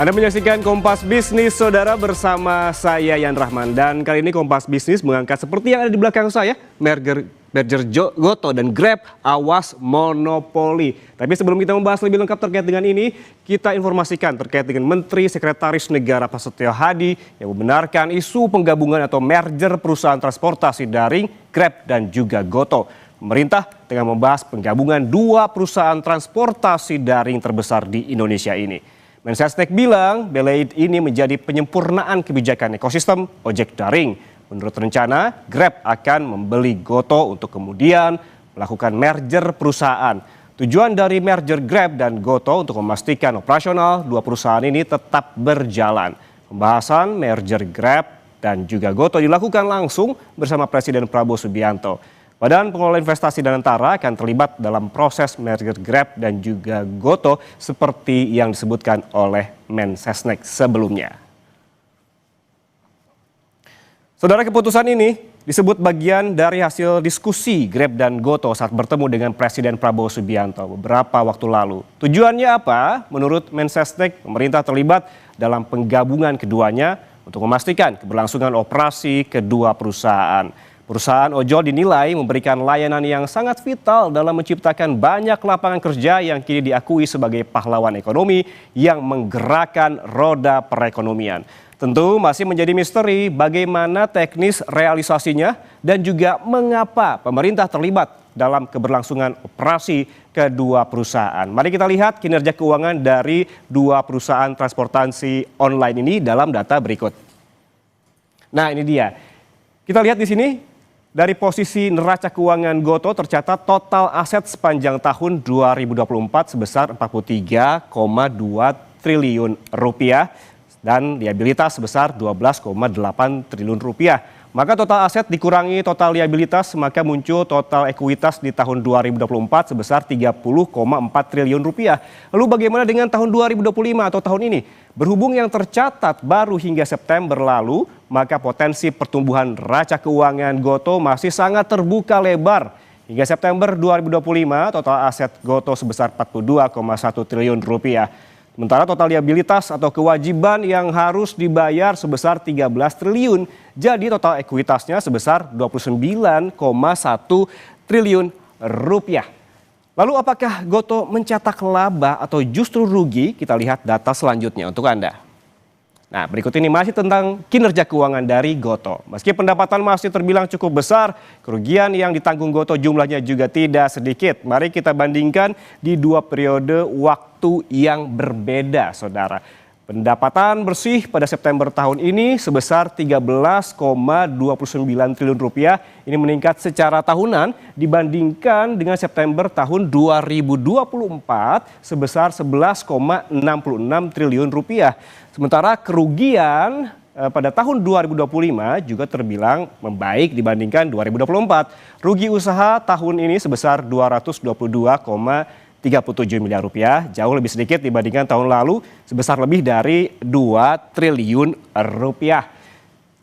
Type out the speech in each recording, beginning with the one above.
Anda menyaksikan Kompas Bisnis, saudara, bersama saya Yan Rahman. Dan kali ini Kompas Bisnis mengangkat seperti yang ada di belakang saya, merger Goto dan Grab, awas monopoli. Tapi sebelum kita membahas lebih lengkap terkait dengan ini, kita informasikan terkait dengan Menteri Sekretaris Negara Prasetyo Hadi yang membenarkan isu penggabungan atau merger perusahaan transportasi daring Grab dan juga Goto. Pemerintah tengah membahas penggabungan dua perusahaan transportasi daring terbesar di Indonesia ini. Mensesnek bilang Beleid ini menjadi penyempurnaan kebijakan ekosistem ojek daring. Menurut rencana, Grab akan membeli Goto untuk kemudian melakukan merger perusahaan. Tujuan dari merger Grab dan Goto untuk memastikan operasional dua perusahaan ini tetap berjalan. Pembahasan merger Grab dan juga Goto dilakukan langsung bersama Presiden Prabowo Subianto. Badan Pengelola Investasi dan Antara akan terlibat dalam proses merger Grab dan juga Goto seperti yang disebutkan oleh Mensesnek sebelumnya. Saudara, keputusan ini disebut bagian dari hasil diskusi Grab dan Goto saat bertemu dengan Presiden Prabowo Subianto beberapa waktu lalu. Tujuannya apa? Menurut Mensesnek, pemerintah terlibat dalam penggabungan keduanya untuk memastikan keberlangsungan operasi kedua perusahaan. Perusahaan ojol dinilai memberikan layanan yang sangat vital dalam menciptakan banyak lapangan kerja yang kini diakui sebagai pahlawan ekonomi yang menggerakkan roda perekonomian. Tentu masih menjadi misteri bagaimana teknis realisasinya dan juga mengapa pemerintah terlibat dalam keberlangsungan operasi kedua perusahaan. Mari kita lihat kinerja keuangan dari dua perusahaan transportasi online ini dalam data berikut. Nah, ini dia. Kita lihat di sini. Dari posisi neraca keuangan Goto tercatat total aset sepanjang tahun 2024 sebesar 43,2 triliun rupiah dan liabilitas sebesar 12,8 triliun rupiah. Maka total aset dikurangi total liabilitas, maka muncul total ekuitas di tahun 2024 sebesar 30,4 triliun rupiah. Lalu bagaimana dengan tahun 2025 atau tahun ini? Berhubung yang tercatat baru hingga September lalu, maka potensi pertumbuhan neraca keuangan Goto masih sangat terbuka lebar. Hingga September 2025, total aset Goto sebesar 42,1 triliun rupiah. Sementara total liabilitas atau kewajiban yang harus dibayar sebesar 13 triliun. Jadi total ekuitasnya sebesar 29,1 triliun rupiah. Lalu apakah Goto mencetak laba atau justru rugi? Kita lihat data selanjutnya untuk Anda. Nah, berikut ini masih tentang kinerja keuangan dari Goto. Meski pendapatan masih terbilang cukup besar, kerugian yang ditanggung Goto jumlahnya juga tidak sedikit. Mari kita bandingkan di dua periode waktu yang berbeda, saudara. Pendapatan bersih pada September tahun ini sebesar 13,29 triliun rupiah. Ini meningkat secara tahunan dibandingkan dengan September tahun 2024 sebesar 11,66 triliun rupiah. Sementara kerugian pada tahun 2025 juga terbilang membaik dibandingkan 2024. Rugi usaha tahun ini sebesar 222,37 miliar rupiah, jauh lebih sedikit dibandingkan tahun lalu sebesar lebih dari 2 triliun rupiah.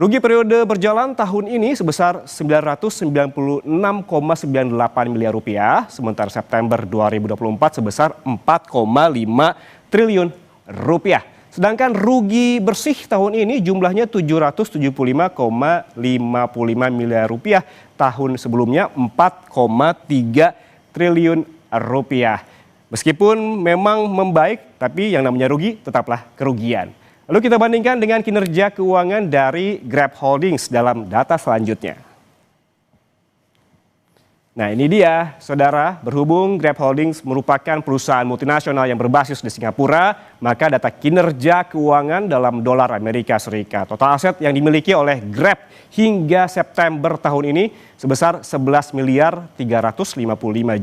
Rugi periode berjalan tahun ini sebesar 996,98 miliar rupiah, sementara September 2024 sebesar 4,5 triliun rupiah. Sedangkan rugi bersih tahun ini jumlahnya 775,55 miliar rupiah, tahun sebelumnya 4,3 triliun rupiah. Meskipun memang membaik, tapi yang namanya rugi tetaplah kerugian. Lalu kita bandingkan dengan kinerja keuangan dari Grab Holdings dalam data selanjutnya. Nah, ini dia, saudara, berhubung Grab Holdings merupakan perusahaan multinasional yang berbasis di Singapura, maka data kinerja keuangan dalam dolar Amerika Serikat. Total aset yang dimiliki oleh Grab hingga September tahun ini sebesar 11 miliar 355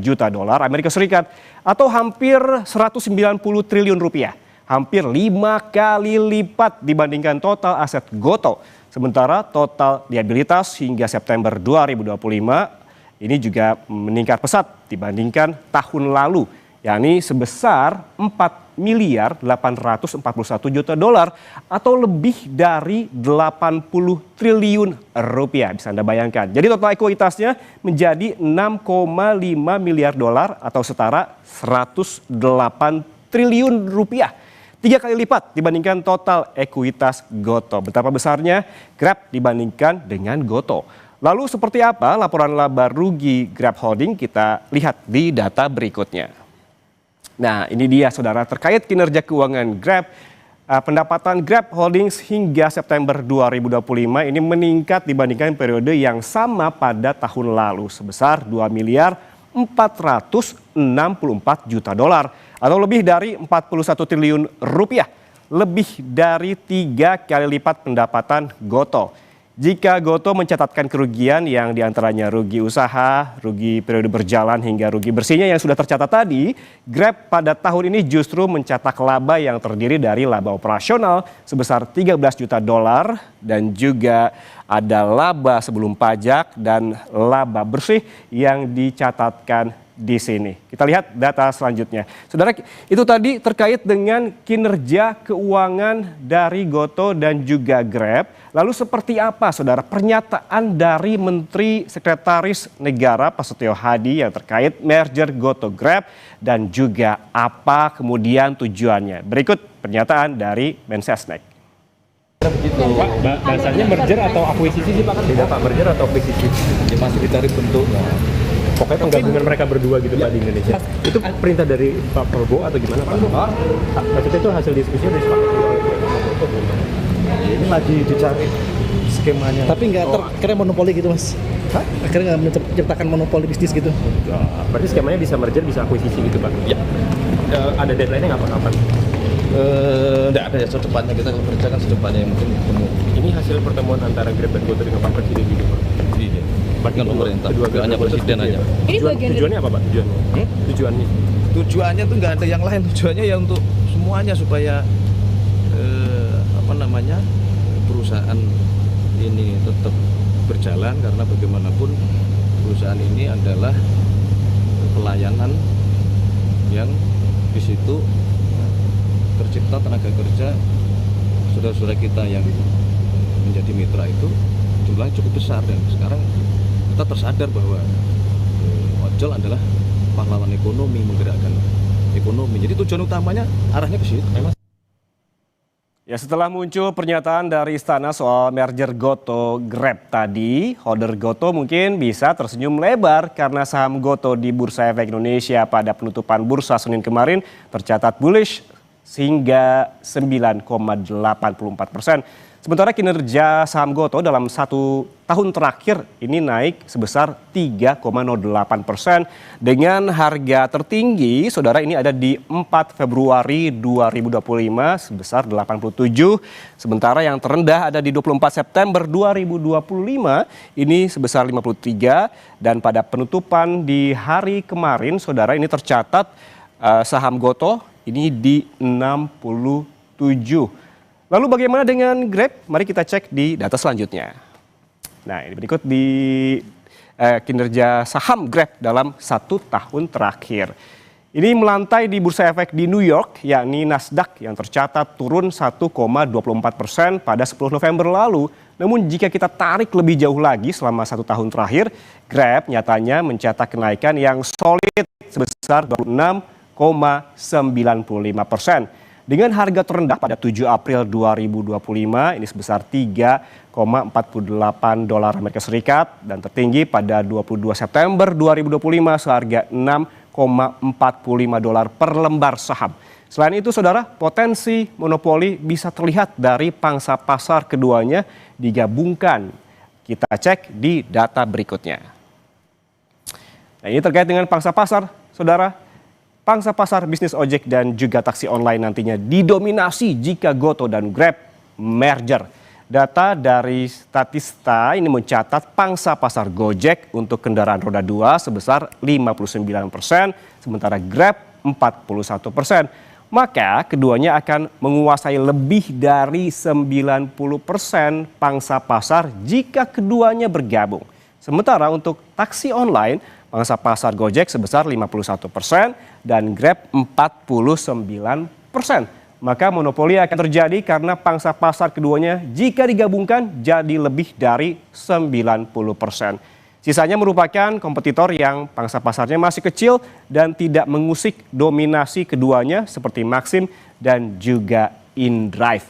juta dolar Amerika Serikat atau hampir 190 triliun rupiah. Hampir 5 kali lipat dibandingkan total aset Goto. Sementara total liabilitas hingga September 2025 ini juga meningkat pesat dibandingkan tahun lalu, yakni sebesar 4 miliar 841 juta dolar atau lebih dari 80 triliun rupiah. Bisa Anda bayangkan. Jadi total ekuitasnya menjadi 6,5 miliar dolar atau setara 108 triliun rupiah. 3 kali lipat dibandingkan total ekuitas Gotoh. Betapa besarnya Grab dibandingkan dengan Gotoh. Lalu seperti apa laporan laba rugi Grab Holding? Kita lihat di data berikutnya. Nah, ini dia saudara terkait kinerja keuangan Grab. Pendapatan Grab Holdings hingga September 2025 ini meningkat dibandingkan periode yang sama pada tahun lalu sebesar 2 miliar 464 juta dolar atau lebih dari 41 triliun rupiah, lebih dari 3 kali lipat pendapatan Gotoh. Jika Gotoh mencatatkan kerugian yang diantaranya rugi usaha, rugi periode berjalan hingga rugi bersihnya yang sudah tercatat tadi, Grab pada tahun ini justru mencetak laba yang terdiri dari laba operasional sebesar 13 juta dolar dan juga ada laba sebelum pajak dan laba bersih yang dicatatkan di sini. Kita lihat data selanjutnya. Saudara, itu tadi terkait dengan kinerja keuangan dari Gotoh dan juga Grab. Lalu seperti apa saudara pernyataan dari Menteri Sekretaris Negara Pak Setio Hadi yang terkait merger Gotoh Grab dan juga apa kemudian tujuannya? Berikut pernyataan dari Mensesnek. Begitu Pak, bahasanya merger atau akuisisi sih Pak? Tidak Pak, merger atau akuisisi? Ya masih dicari bentuknya. Pokoknya penggabungan mereka berdua gitu ya, Pak di Indonesia. Itu perintah dari Pak Prabowo atau gimana Pak? Maksudnya itu hasil diskusi dari Pak Prabowo. Ini lagi dicari skemanya. Tapi nggak akhirnya monopoli gitu Mas? Hah? Akhirnya nggak menciptakan monopoli bisnis gitu? Berarti skemanya bisa merger, bisa akuisisi gitu Pak? Ya. Ada deadline-nya nggak Pak kapan? Nggak ada ya, secepatnya kita kerjakan secepatnya yang mungkin ketemu. Ini hasil pertemuan antara Grab dan Gotoh dengan Pak Presiden gitu Pak? Iya. Dengan pemerintah, hanya presiden aja. Ini Tujuannya apa Pak? Tujuannya? Tujuannya tuh nggak ada yang lain, tujuannya ya untuk semuanya supaya perusahaan ini tetap berjalan karena bagaimanapun perusahaan ini adalah pelayanan yang di situ tercipta tenaga kerja saudara-saudara kita yang menjadi mitra itu jumlahnya cukup besar dan sekarang kita tersadar bahwa ojol adalah pahlawan ekonomi, menggerakkan ekonomi. Jadi tujuan utamanya arahnya ke situ. Ya, setelah muncul pernyataan dari Istana soal merger Gotoh Grab tadi, holder Gotoh mungkin bisa tersenyum lebar karena saham Gotoh di Bursa Efek Indonesia pada penutupan bursa Senin kemarin tercatat bullish hingga 9,84%. Sementara kinerja saham Gotoh dalam 1 tahun terakhir ini naik sebesar 3,08% dengan harga tertinggi saudara ini ada di 4 Februari 2025 sebesar 87. Sementara yang terendah ada di 24 September 2025 ini sebesar 53 dan pada penutupan di hari kemarin saudara ini tercatat saham Gotoh ini di 67. Lalu bagaimana dengan Grab? Mari kita cek di data selanjutnya. Nah, ini berikut di kinerja saham Grab dalam 1 tahun terakhir. Ini melantai di bursa efek di New York, yakni Nasdaq yang tercatat turun 1,24% pada 10 November lalu. Namun jika kita tarik lebih jauh lagi selama 1 tahun terakhir, Grab nyatanya mencatat kenaikan yang solid sebesar 26,95%. Dengan harga terendah pada 7 April 2025 ini sebesar 3,48 dolar Amerika Serikat dan tertinggi pada 22 September 2025 seharga 6,45 dolar per lembar saham. Selain itu saudara, potensi monopoli bisa terlihat dari pangsa pasar keduanya digabungkan. Kita cek di data berikutnya. Nah, ini terkait dengan pangsa pasar, saudara. Pangsa pasar bisnis ojek dan juga taksi online nantinya didominasi jika Gotoh dan Grab merger. Data dari Statista ini mencatat pangsa pasar Gojek untuk kendaraan roda 2 sebesar 59%, sementara Grab 41%. Maka keduanya akan menguasai lebih dari 90% pangsa pasar jika keduanya bergabung. Sementara untuk taksi online, pangsa pasar Gojek sebesar 51% dan Grab 49%. Maka monopoli akan terjadi karena pangsa pasar keduanya jika digabungkan jadi lebih dari 90%. Sisanya merupakan kompetitor yang pangsa pasarnya masih kecil dan tidak mengusik dominasi keduanya seperti Maxim dan juga InDrive.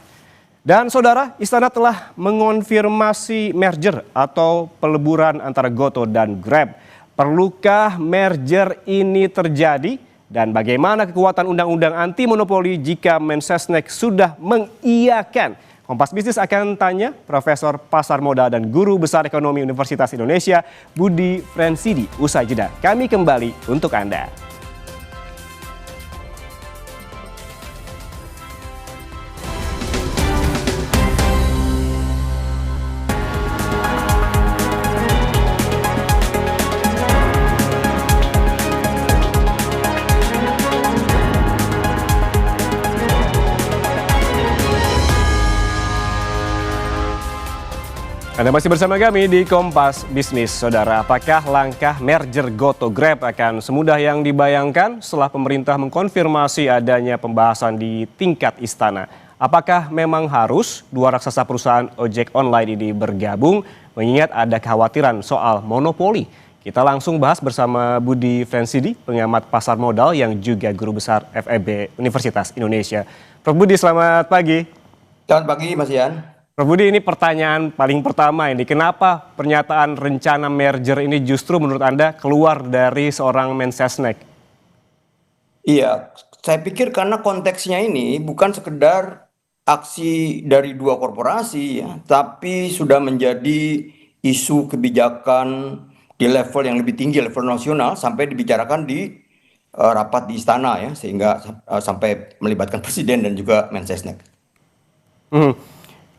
Dan saudara, Istana telah mengonfirmasi merger atau peleburan antara Gotoh dan Grab. Perlukah merger ini terjadi? Dan bagaimana kekuatan undang-undang anti monopoli jika Mensesnek sudah mengiyakan? Kompas Bisnis akan tanya Profesor Pasar Modal dan Guru Besar Ekonomi Universitas Indonesia, Budi Frensidi. Usai jeda, kami kembali untuk Anda. Anda masih bersama kami di Kompas Bisnis, saudara. Apakah langkah merger Gotoh Grab akan semudah yang dibayangkan setelah pemerintah mengkonfirmasi adanya pembahasan di tingkat istana? Apakah memang harus dua raksasa perusahaan ojek online ini bergabung, mengingat ada kekhawatiran soal monopoli? Kita langsung bahas bersama Budi Frensidi, pengamat pasar modal yang juga guru besar FEB Universitas Indonesia. Prof. Budi, selamat pagi. Selamat pagi, Mas Ian. Prof. Budi, ini pertanyaan paling pertama ini. Kenapa pernyataan rencana merger ini justru menurut Anda keluar dari seorang Mensesnek? Iya, saya pikir karena konteksnya ini bukan sekedar aksi dari dua korporasi ya, tapi sudah menjadi isu kebijakan di level yang lebih tinggi, level nasional, sampai dibicarakan di rapat di istana ya, sehingga sampai melibatkan presiden dan juga Mensesnek.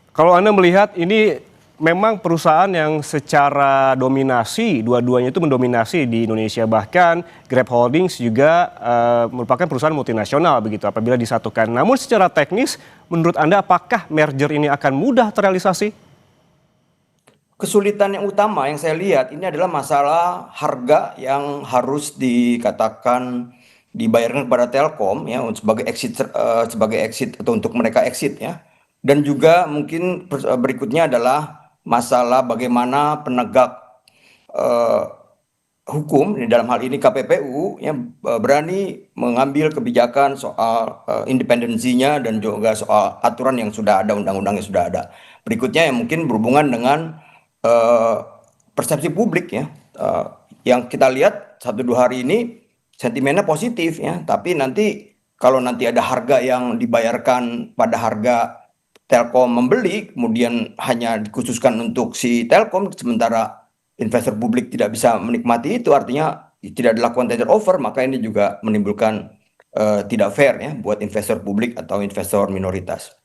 Kalau Anda melihat ini memang perusahaan yang secara dominasi, dua-duanya itu mendominasi di Indonesia. Bahkan Grab Holdings juga merupakan perusahaan multinasional begitu apabila disatukan. Namun secara teknis, menurut Anda apakah merger ini akan mudah terrealisasi? Kesulitan yang utama yang saya lihat ini adalah masalah harga yang harus dikatakan dibayarkan kepada Telkom ya sebagai exit atau untuk mereka exit ya. Dan juga mungkin berikutnya adalah masalah bagaimana penegak hukum, di dalam hal ini KPPU, yang berani mengambil kebijakan soal independensinya dan juga soal aturan yang sudah ada, undang-undang yang sudah ada. Berikutnya yang mungkin berhubungan dengan persepsi publik ya, yang kita lihat 1-2 hari ini sentimennya positif ya, tapi nanti kalau nanti ada harga yang dibayarkan pada harga Telkom membeli, kemudian hanya dikhususkan untuk si Telkom, sementara investor publik tidak bisa menikmati itu, artinya tidak dilakukan tender offer, maka ini juga menimbulkan tidak fair ya buat investor publik atau investor minoritas.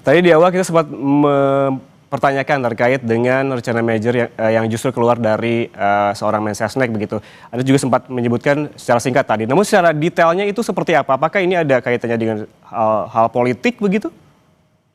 Tadi di awal kita sempat mempertanyakan terkait dengan rencana merger yang justru keluar dari seorang Mensesnek begitu. Anda juga sempat menyebutkan secara singkat tadi. Namun secara detailnya itu seperti apa? Apakah ini ada kaitannya dengan hal politik begitu?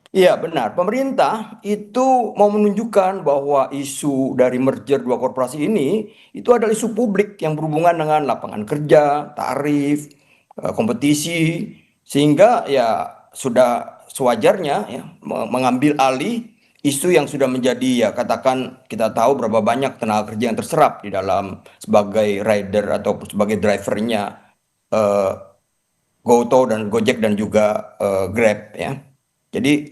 Iya benar, pemerintah itu mau menunjukkan bahwa isu dari merger dua korporasi ini itu adalah isu publik yang berhubungan dengan lapangan kerja, tarif, kompetisi, sehingga ya sudah sewajarnya ya mengambil alih isu yang sudah menjadi ya katakan kita tahu berapa banyak tenaga kerja yang terserap di dalam sebagai rider atau sebagai drivernya Gotoh dan Gojek dan juga Grab ya. Jadi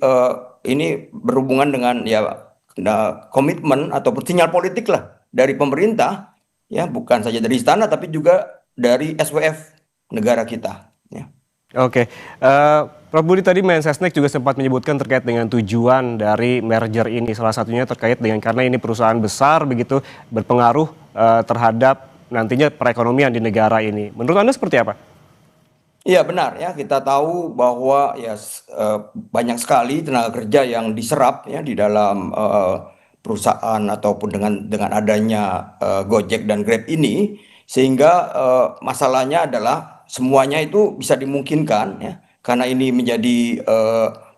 ini berhubungan dengan ya komitmen atau sinyal politik lah dari pemerintah ya, bukan saja dari istana tapi juga dari SWF negara kita ya. Oke, Prof. Budi, tadi Mensesnek juga sempat menyebutkan terkait dengan tujuan dari merger ini, salah satunya terkait dengan karena ini perusahaan besar begitu berpengaruh terhadap nantinya perekonomian di negara ini. Menurut Anda seperti apa? Iya benar ya, kita tahu bahwa ya banyak sekali tenaga kerja yang diserap ya di dalam perusahaan ataupun dengan adanya Gojek dan Grab ini, sehingga masalahnya adalah semuanya itu bisa dimungkinkan ya karena ini menjadi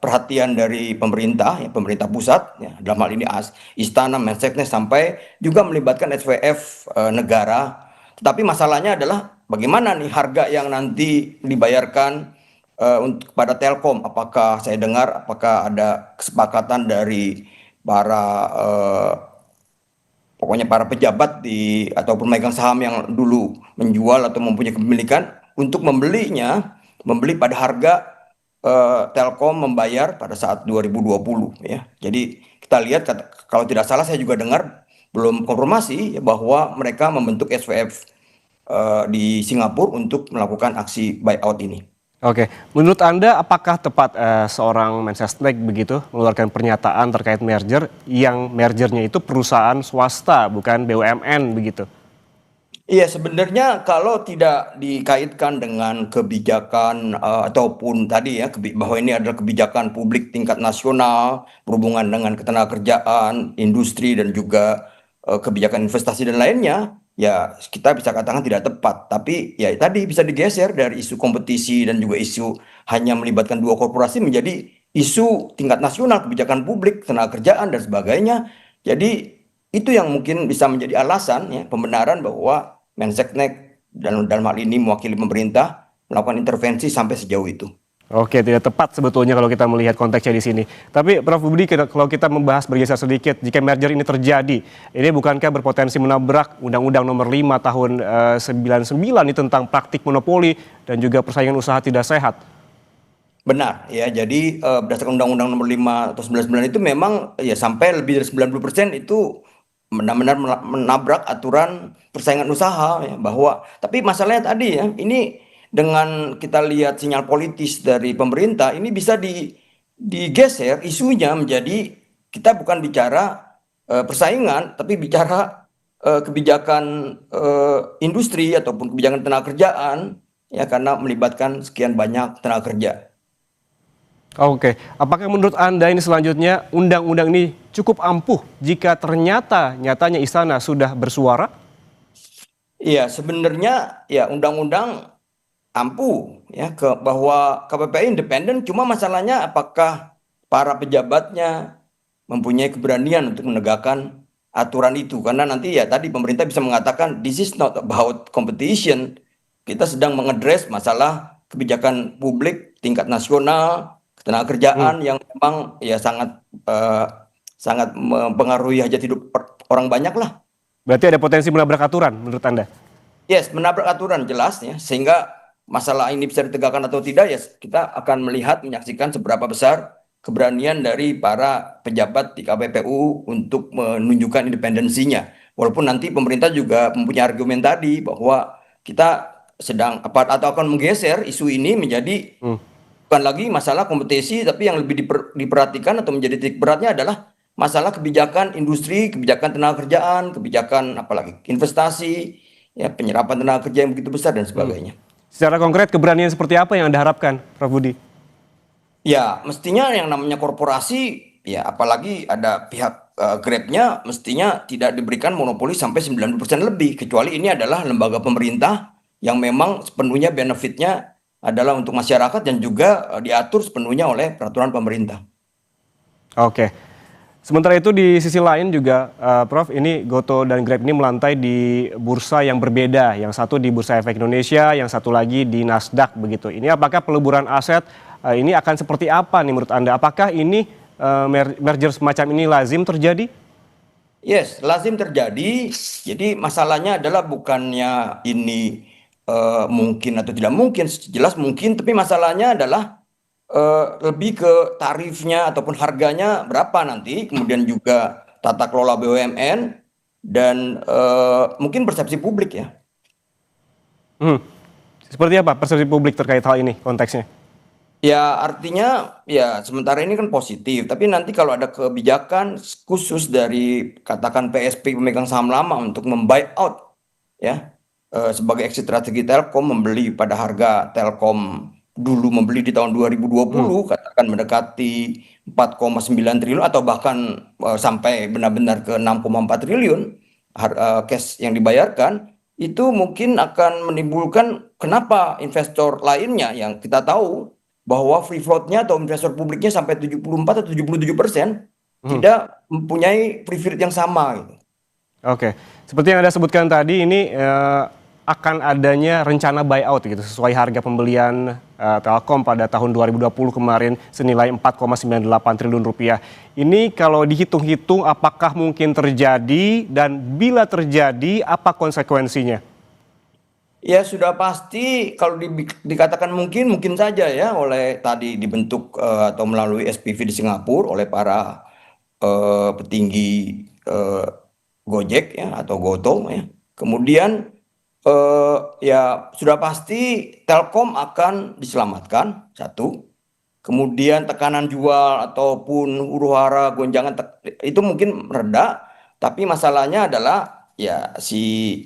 perhatian dari pemerintah ya, pemerintah pusat ya, dalam hal ini istana, Mensesnek sampai juga melibatkan SWF negara. Tetapi masalahnya adalah bagaimana nih harga yang nanti dibayarkan untuk kepada Telkom? Apakah saya dengar apakah ada kesepakatan dari para pokoknya para pejabat atau pemegang saham yang dulu menjual atau mempunyai kepemilikan untuk membeli pada harga Telkom membayar pada saat 2020 ya. Jadi kita lihat kalau tidak salah saya juga dengar belum konfirmasi ya, bahwa mereka membentuk SVF di Singapura untuk melakukan aksi buyout ini. Oke, menurut Anda apakah tepat seorang Mensesnek begitu mengeluarkan pernyataan terkait merger yang mergernya itu perusahaan swasta bukan BUMN begitu? Iya, sebenarnya kalau tidak dikaitkan dengan kebijakan ataupun tadi ya bahwa ini adalah kebijakan publik tingkat nasional berhubungan dengan ketenagakerjaan, industri dan juga kebijakan investasi dan lainnya, ya kita bisa katakan tidak tepat. Tapi ya tadi bisa digeser dari isu kompetisi dan juga isu hanya melibatkan dua korporasi menjadi isu tingkat nasional, kebijakan publik, ketenagakerjaan dan sebagainya. Jadi itu yang mungkin bisa menjadi alasan ya pembenaran bahwa Mensesnek dalam hal ini mewakili pemerintah melakukan intervensi sampai sejauh itu. Oke, tidak tepat sebetulnya kalau kita melihat konteksnya di sini. Tapi Prof. Budi, kalau kita membahas bergeser sedikit, jika merger ini terjadi, ini bukankah berpotensi menabrak Undang-Undang Nomor 5 Tahun 99 ini tentang praktik monopoli dan juga persaingan usaha tidak sehat? Benar ya, jadi berdasarkan Undang-Undang Nomor 5 atau 99 itu memang ya sampai lebih dari 90% itu benar-benar menabrak aturan persaingan usaha ya, tapi masalahnya tadi ya ini dengan kita lihat sinyal politis dari pemerintah ini bisa digeser isunya menjadi kita bukan bicara persaingan tapi bicara kebijakan industri ataupun kebijakan tenaga kerjaan ya karena melibatkan sekian banyak tenaga kerja. Oke, apakah menurut Anda ini selanjutnya undang-undang ini cukup ampuh jika nyatanya istana sudah bersuara? Iya, sebenarnya ya undang-undang ampuh ya bahwa KPPI independen, cuma masalahnya apakah para pejabatnya mempunyai keberanian untuk menegakkan aturan itu, karena nanti ya tadi pemerintah bisa mengatakan this is not about competition, kita sedang mengedres masalah kebijakan publik tingkat nasional, ketenagakerjaan yang memang ya sangat mempengaruhi hajat hidup orang banyak lah. Berarti ada potensi menabrak aturan menurut Anda? Yes, menabrak aturan jelas ya, sehingga masalah ini bisa ditegakkan atau tidak ya kita akan menyaksikan seberapa besar keberanian dari para pejabat di KPPU untuk menunjukkan independensinya. Walaupun nanti pemerintah juga mempunyai argumen tadi bahwa kita sedang atau akan menggeser isu ini menjadi bukan lagi masalah kompetisi, tapi yang lebih diperhatikan atau menjadi titik beratnya adalah masalah kebijakan industri, kebijakan tenaga kerjaan, kebijakan apalagi investasi, ya penyerapan tenaga kerja yang begitu besar dan sebagainya. Secara konkret keberanian seperti apa yang Anda harapkan, Prof. Budi? Ya, mestinya yang namanya korporasi, ya apalagi ada pihak Grab-nya mestinya tidak diberikan monopoli sampai 90% lebih, kecuali ini adalah lembaga pemerintah yang memang sepenuhnya benefitnya adalah untuk masyarakat dan juga diatur sepenuhnya oleh peraturan pemerintah. Oke. Sementara itu di sisi lain juga Prof, ini Goto dan Grab ini melantai di bursa yang berbeda. Yang satu di Bursa Efek Indonesia, yang satu lagi di Nasdaq begitu. Ini apakah peleburan aset ini akan seperti apa nih menurut Anda? Apakah ini merger semacam ini lazim terjadi? Yes, lazim terjadi. Jadi masalahnya adalah bukannya ini mungkin atau tidak mungkin, jelas mungkin, tapi masalahnya adalah lebih ke tarifnya ataupun harganya berapa nanti, kemudian juga tata kelola BUMN dan mungkin persepsi publik ya. Seperti apa persepsi publik terkait hal ini konteksnya? Ya artinya ya sementara ini kan positif, tapi nanti kalau ada kebijakan khusus dari katakan PSP pemegang saham lama untuk membuyout ya sebagai exit strategi Telkom, membeli pada harga Telkom dulu membeli di tahun 2020 katakan mendekati 4,9 triliun atau bahkan sampai benar-benar ke 6,4 triliun cash yang dibayarkan, itu mungkin akan menimbulkan kenapa investor lainnya yang kita tahu bahwa free float-nya atau investor publiknya sampai 74 atau 77% tidak mempunyai free float yang sama gitu. Oke, seperti yang Anda sebutkan tadi ini akan adanya rencana buyout gitu sesuai harga pembelian Telkom pada tahun 2020 kemarin senilai 4,98 triliun rupiah. Ini kalau dihitung-hitung apakah mungkin terjadi dan bila terjadi apa konsekuensinya? Ya sudah pasti kalau dikatakan mungkin saja ya oleh tadi dibentuk atau melalui SPV di Singapura oleh para petinggi Gojek ya atau Goto ya. Kemudian ya sudah pasti Telkom akan diselamatkan satu. Kemudian tekanan jual ataupun huru-hara gonjangan itu mungkin reda, tapi masalahnya adalah ya si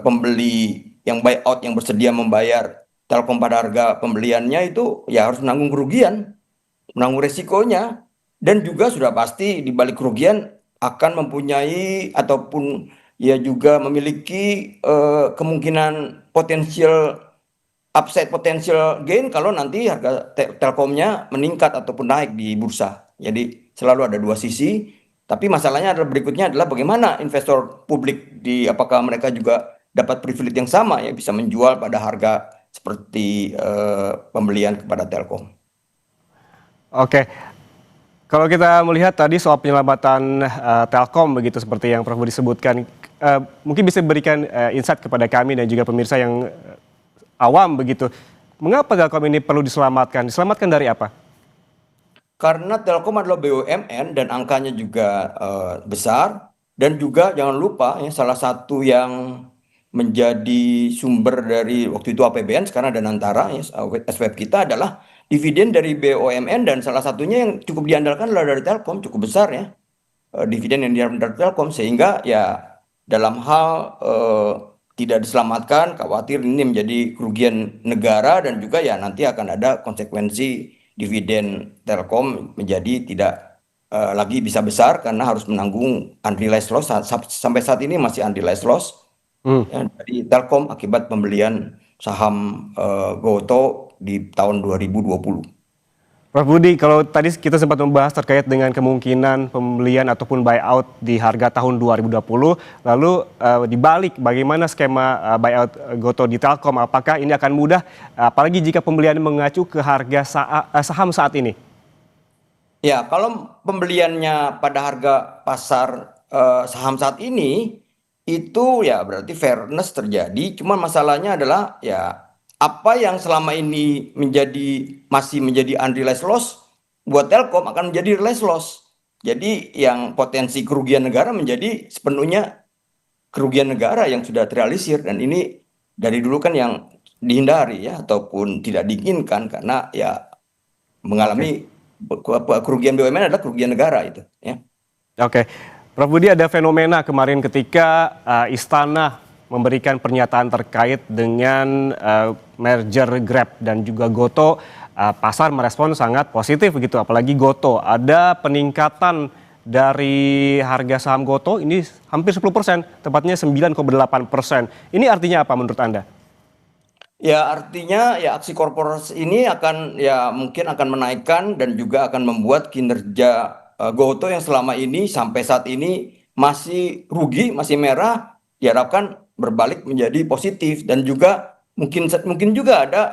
pembeli yang buyout yang bersedia membayar Telkom pada harga pembeliannya itu ya harus menanggung kerugian, menanggung resikonya, dan juga sudah pasti di balik kerugian akan mempunyai ataupun ya juga memiliki kemungkinan potensial upside potential gain kalau nanti harga Telkomnya meningkat ataupun naik di bursa. Jadi selalu ada dua sisi. Tapi masalahnya adalah berikutnya adalah bagaimana investor publik apakah mereka juga dapat privilege yang sama ya bisa menjual pada harga seperti pembelian kepada Telkom. Oke, kalau kita melihat tadi soal penyelamatan Telkom begitu seperti yang Prof Budi sebutkan, mungkin bisa berikan insight kepada kami dan juga pemirsa yang awam begitu. Mengapa Telkom ini perlu diselamatkan? Diselamatkan dari apa? Karena Telkom adalah BUMN dan angkanya juga besar, dan juga jangan lupa ya salah satu yang menjadi sumber dari waktu itu APBN sekarang ada Nantara ya SWF kita adalah dividen dari BUMN, dan salah satunya yang cukup diandalkan adalah dari Telkom, cukup besar ya dividen yang diandalkan dari Telkom, sehingga ya dalam hal tidak diselamatkan khawatir ini menjadi kerugian negara, dan juga ya nanti akan ada konsekuensi dividen Telkom menjadi tidak lagi bisa besar karena harus menanggung unrealized loss. Sampai saat ini masih unrealized loss ya, dari Telkom akibat pembelian saham Goto di tahun 2020. Prof Budi, kalau tadi kita sempat membahas terkait dengan kemungkinan pembelian ataupun buyout di harga tahun 2020, lalu dibalik bagaimana skema buyout Goto di Telkom, apakah ini akan mudah, apalagi jika pembelian mengacu ke harga saham saat ini? Ya, kalau pembeliannya pada harga pasar saham saat ini, itu ya berarti fairness terjadi, cuma masalahnya adalah ya apa yang selama ini masih menjadi unrealized loss buat Telkom akan menjadi realized loss. Jadi yang potensi kerugian negara menjadi sepenuhnya kerugian negara yang sudah terrealisir, dan ini dari dulu kan yang dihindari ya ataupun tidak diinginkan karena ya mengalami kerugian BUMN adalah kerugian negara itu ya. Oke, Prof Budi, ada fenomena kemarin ketika Istana memberikan pernyataan terkait dengan merger Grab dan juga Goto, pasar merespon sangat positif begitu, apalagi Goto. Ada peningkatan dari harga saham Goto ini hampir 10%, tepatnya 9,8%. Ini artinya apa menurut Anda? Ya artinya ya aksi korporasi ini akan ya mungkin akan menaikkan dan juga akan membuat kinerja Goto yang selama ini sampai saat ini masih rugi, masih merah, diharapkan berbalik menjadi positif, dan juga mungkin juga ada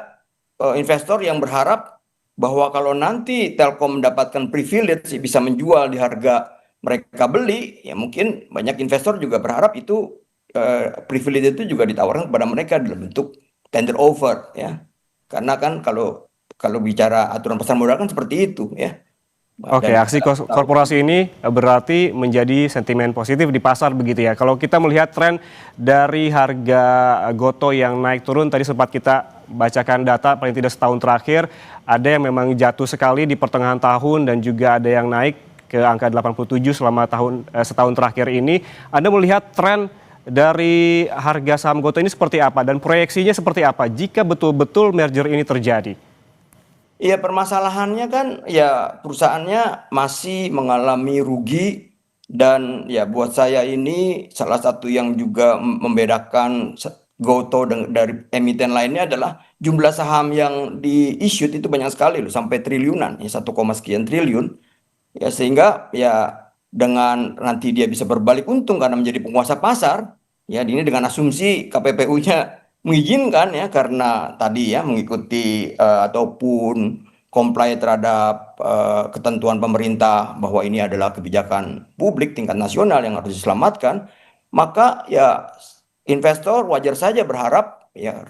investor yang berharap bahwa kalau nanti Telkom mendapatkan privilege bisa menjual di harga mereka beli, ya mungkin banyak investor juga berharap itu privilege itu juga ditawarkan kepada mereka dalam bentuk tender offer ya. Karena kan kalau bicara aturan pasar modal kan seperti itu ya. Oke, aksi korporasi ini berarti menjadi sentimen positif di pasar begitu ya. Kalau kita melihat tren dari harga Goto yang naik turun, tadi sempat kita bacakan data paling tidak setahun terakhir, ada yang memang jatuh sekali di pertengahan tahun dan juga ada yang naik ke angka 87 selama setahun terakhir ini. Anda melihat tren dari harga saham Goto ini seperti apa dan proyeksinya seperti apa jika betul-betul merger ini terjadi? Iya, permasalahannya kan ya perusahaannya masih mengalami rugi, dan ya buat saya ini salah satu yang juga membedakan Goto dari emiten lainnya adalah jumlah saham yang di-issued itu banyak sekali loh, sampai triliunan, ya 1, sekian triliun. Ya sehingga ya dengan nanti dia bisa berbalik untung karena menjadi penguasa pasar, ya ini dengan asumsi KPPU-nya mengizinkan ya karena tadi ya mengikuti ataupun comply terhadap ketentuan pemerintah bahwa ini adalah kebijakan publik tingkat nasional yang harus diselamatkan, maka ya investor wajar saja berharap ya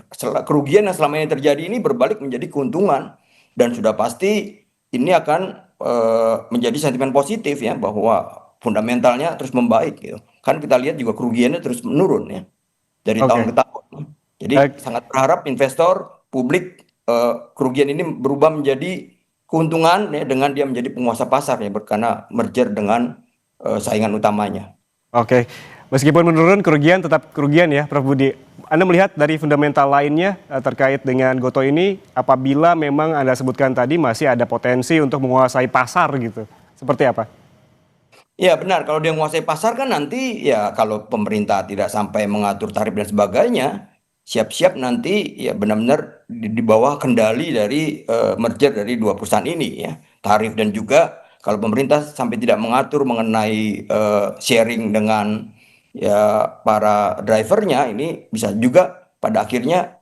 kerugian yang selama ini terjadi ini berbalik menjadi keuntungan, dan sudah pasti ini akan menjadi sentimen positif ya bahwa fundamentalnya terus membaik gitu. Kan kita lihat juga kerugiannya terus menurun ya dari tahun ke tahun. Jadi sangat berharap investor, publik, kerugian ini berubah menjadi keuntungan ya dengan dia menjadi penguasa pasar ya karena merger dengan saingan utamanya. Oke, meskipun menurun kerugian tetap kerugian ya Prof Budi. Anda melihat dari fundamental lainnya terkait dengan Gotoh ini, apabila memang Anda sebutkan tadi masih ada potensi untuk menguasai pasar gitu, seperti apa? Ya benar, kalau dia menguasai pasar kan nanti ya kalau pemerintah tidak sampai mengatur tarif dan sebagainya, siap-siap nanti ya benar-benar di bawah kendali dari merger dari dua perusahaan ini ya. Tarif dan juga kalau pemerintah sampai tidak mengatur mengenai sharing dengan ya para drivernya, ini bisa juga pada akhirnya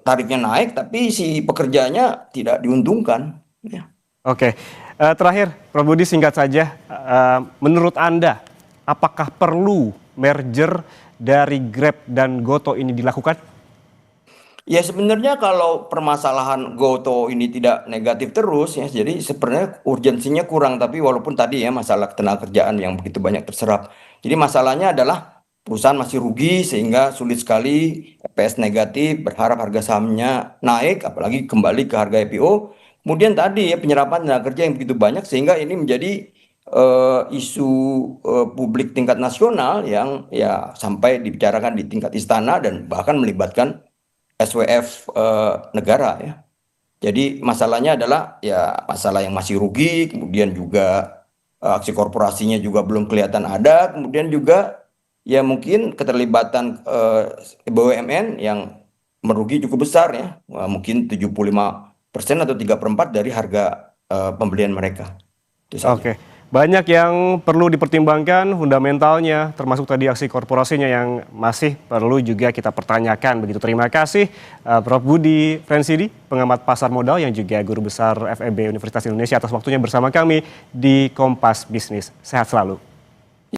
tarifnya naik tapi si pekerjanya tidak diuntungkan ya. Oke, terakhir Prof Budi singkat saja, menurut Anda apakah perlu merger dari Grab dan Gotoh ini dilakukan? Ya sebenarnya kalau permasalahan Gotoh ini tidak negatif terus ya, jadi sebenarnya urgensinya kurang, tapi walaupun tadi ya masalah ketenaga kerjaan yang begitu banyak terserap. Jadi masalahnya adalah perusahaan masih rugi sehingga sulit sekali EPS negatif, berharap harga sahamnya naik apalagi kembali ke harga IPO. Kemudian tadi ya penyerapan tenaga kerja yang begitu banyak sehingga ini menjadi isu publik tingkat nasional yang ya sampai dibicarakan di tingkat istana dan bahkan melibatkan SWF negara ya. Jadi masalahnya adalah ya masalah yang masih rugi, kemudian juga aksi korporasinya juga belum kelihatan ada, kemudian juga ya mungkin keterlibatan BUMN yang merugi cukup besar ya, mungkin 75% atau 3/4 dari harga pembelian mereka. Itu saja. Oke, banyak yang perlu dipertimbangkan fundamentalnya, termasuk tadi aksi korporasinya yang masih perlu juga kita pertanyakan. Begitu, terima kasih Prof Budi Frensidi, pengamat pasar modal yang juga guru besar FEB Universitas Indonesia atas waktunya bersama kami di Kompas Bisnis. Sehat selalu.